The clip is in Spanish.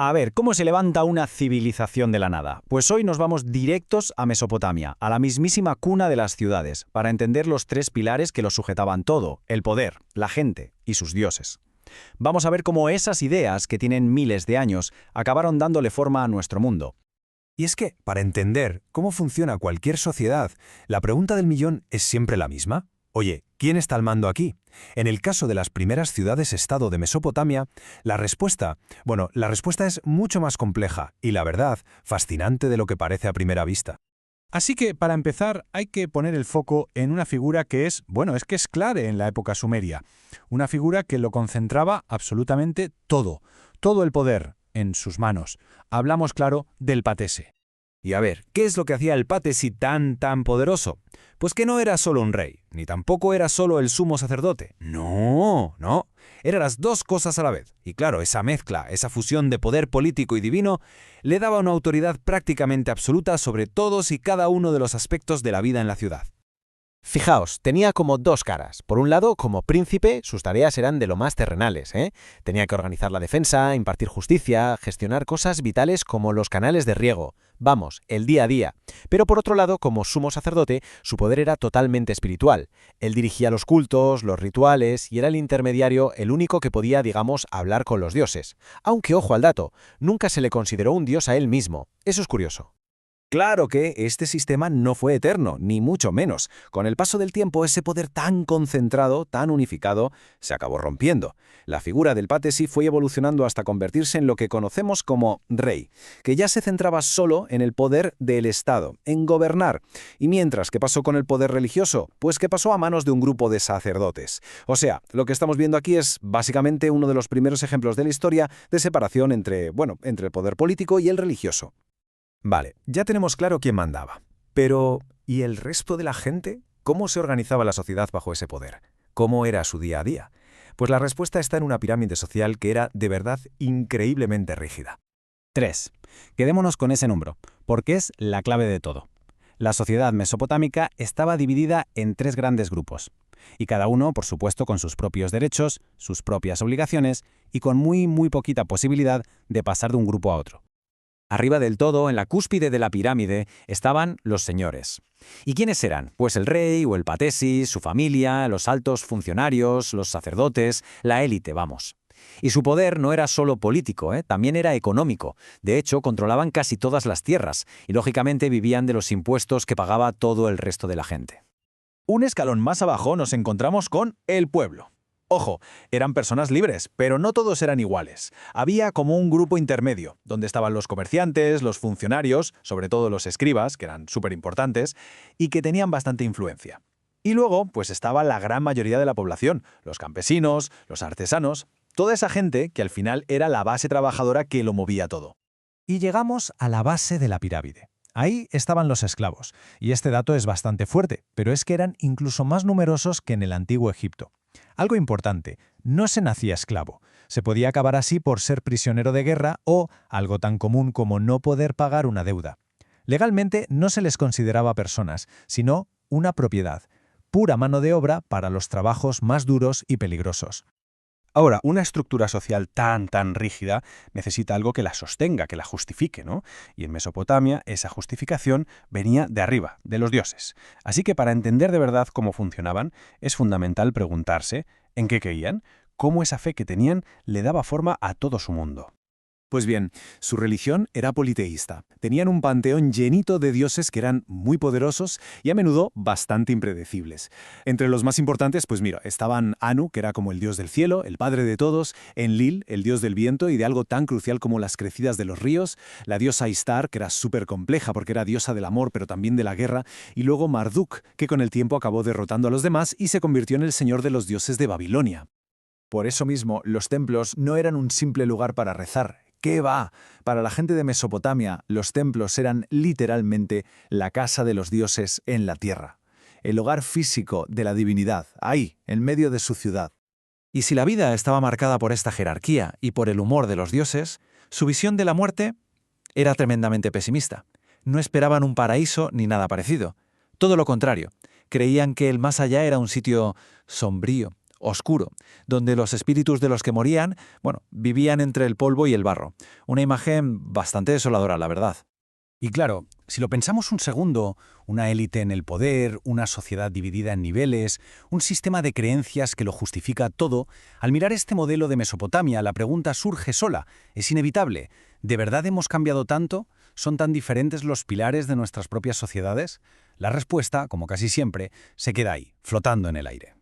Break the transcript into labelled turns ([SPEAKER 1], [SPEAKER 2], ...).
[SPEAKER 1] A ver, ¿cómo se levanta una civilización de la nada? Pues hoy nos vamos directos a Mesopotamia, a la mismísima cuna de las ciudades, para entender los tres pilares que lo sujetaban todo: el poder, la gente y sus dioses. Vamos a ver cómo esas ideas, que tienen miles de años, acabaron dándole forma a nuestro mundo.
[SPEAKER 2] Y es que, para entender cómo funciona cualquier sociedad, la pregunta del millón es siempre la misma. Oye, ¿quién está al mando aquí? En el caso de las primeras ciudades-estado de Mesopotamia, la respuesta es mucho más compleja y, la verdad, fascinante de lo que parece a primera vista.
[SPEAKER 3] Así que, para empezar, hay que poner el foco en una figura que es clave en la época sumeria. Una figura que lo concentraba absolutamente todo el poder en sus manos. Hablamos, claro, del Patese.
[SPEAKER 2] Y a ver, ¿qué es lo que hacía el Patesi tan poderoso? Pues que no era solo un rey, ni tampoco era solo el sumo sacerdote. No. Eran las dos cosas a la vez. Y claro, esa mezcla, esa fusión de poder político y divino, le daba una autoridad prácticamente absoluta sobre todos y cada uno de los aspectos de la vida en la ciudad.
[SPEAKER 4] Fijaos, tenía como dos caras. Por un lado, como príncipe, sus tareas eran de lo más terrenales, ¿eh? Tenía que organizar la defensa, impartir justicia, gestionar cosas vitales como los canales de riego. Vamos, el día a día. Pero por otro lado, como sumo sacerdote, su poder era totalmente espiritual. Él dirigía los cultos, los rituales, y era el intermediario, el único que podía, hablar con los dioses. Aunque, ojo al dato, nunca se le consideró un dios a él mismo. Eso es curioso.
[SPEAKER 2] Claro que este sistema no fue eterno, ni mucho menos. Con el paso del tiempo, ese poder tan concentrado, tan unificado, se acabó rompiendo. La figura del Patesi fue evolucionando hasta convertirse en lo que conocemos como rey, que ya se centraba solo en el poder del Estado, en gobernar. Y mientras, ¿qué pasó con el poder religioso? Pues que pasó a manos de un grupo de sacerdotes. O sea, lo que estamos viendo aquí es básicamente uno de los primeros ejemplos de la historia de separación entre el poder político y el religioso. Vale, ya tenemos claro quién mandaba. Pero, ¿y el resto de la gente? ¿Cómo se organizaba la sociedad bajo ese poder? ¿Cómo era su día a día? Pues la respuesta está en una pirámide social que era de verdad increíblemente rígida.
[SPEAKER 1] 3. Quedémonos con ese número, porque es la clave de todo. La sociedad mesopotámica estaba dividida en tres grandes grupos, y cada uno, por supuesto, con sus propios derechos, sus propias obligaciones y con muy poquita posibilidad de pasar de un grupo a otro. Arriba del todo, en la cúspide de la pirámide, estaban los señores. ¿Y quiénes eran? Pues el rey o el patesi, su familia, los altos funcionarios, los sacerdotes, la élite, vamos. Y su poder no era solo político, también era económico. De hecho, controlaban casi todas las tierras y, lógicamente, vivían de los impuestos que pagaba todo el resto de la gente.
[SPEAKER 3] Un escalón más abajo nos encontramos con el pueblo. Ojo, eran personas libres, pero no todos eran iguales. Había como un grupo intermedio, donde estaban los comerciantes, los funcionarios, sobre todo los escribas, que eran súper importantes, y que tenían bastante influencia. Y luego, pues estaba la gran mayoría de la población, los campesinos, los artesanos, toda esa gente que al final era la base trabajadora que lo movía todo. Y llegamos a la base de la pirámide. Ahí estaban los esclavos, y este dato es bastante fuerte, pero es que eran incluso más numerosos que en el antiguo Egipto. Algo importante, no se nacía esclavo. Se podía acabar así por ser prisionero de guerra o algo tan común como no poder pagar una deuda. Legalmente no se les consideraba personas, sino una propiedad, pura mano de obra para los trabajos más duros y peligrosos.
[SPEAKER 5] Ahora, una estructura social tan rígida necesita algo que la sostenga, que la justifique, ¿no? Y en Mesopotamia esa justificación venía de arriba, de los dioses. Así que para entender de verdad cómo funcionaban, es fundamental preguntarse en qué creían, cómo esa fe que tenían le daba forma a todo su mundo.
[SPEAKER 2] Pues bien, su religión era politeísta. Tenían un panteón llenito de dioses que eran muy poderosos y a menudo bastante impredecibles. Entre los más importantes, pues mira, estaban Anu, que era como el dios del cielo, el padre de todos, Enlil, el dios del viento y de algo tan crucial como las crecidas de los ríos, la diosa Istar, que era súper compleja porque era diosa del amor pero también de la guerra, y luego Marduk, que con el tiempo acabó derrotando a los demás y se convirtió en el señor de los dioses de Babilonia. Por eso mismo, los templos no eran un simple lugar para rezar. ¿Qué va? Para la gente de Mesopotamia, los templos eran literalmente la casa de los dioses en la tierra, el hogar físico de la divinidad, ahí, en medio de su ciudad.
[SPEAKER 3] Y si la vida estaba marcada por esta jerarquía y por el humor de los dioses, su visión de la muerte era tremendamente pesimista. No esperaban un paraíso ni nada parecido. Todo lo contrario, creían que el más allá era un sitio sombrío, oscuro, donde los espíritus de los que morían, vivían entre el polvo y el barro. Una imagen bastante desoladora, la verdad.
[SPEAKER 1] Y claro, si lo pensamos un segundo, una élite en el poder, una sociedad dividida en niveles, un sistema de creencias que lo justifica todo, al mirar este modelo de Mesopotamia, la pregunta surge sola, es inevitable. ¿De verdad hemos cambiado tanto? ¿Son tan diferentes los pilares de nuestras propias sociedades? La respuesta, como casi siempre, se queda ahí, flotando en el aire.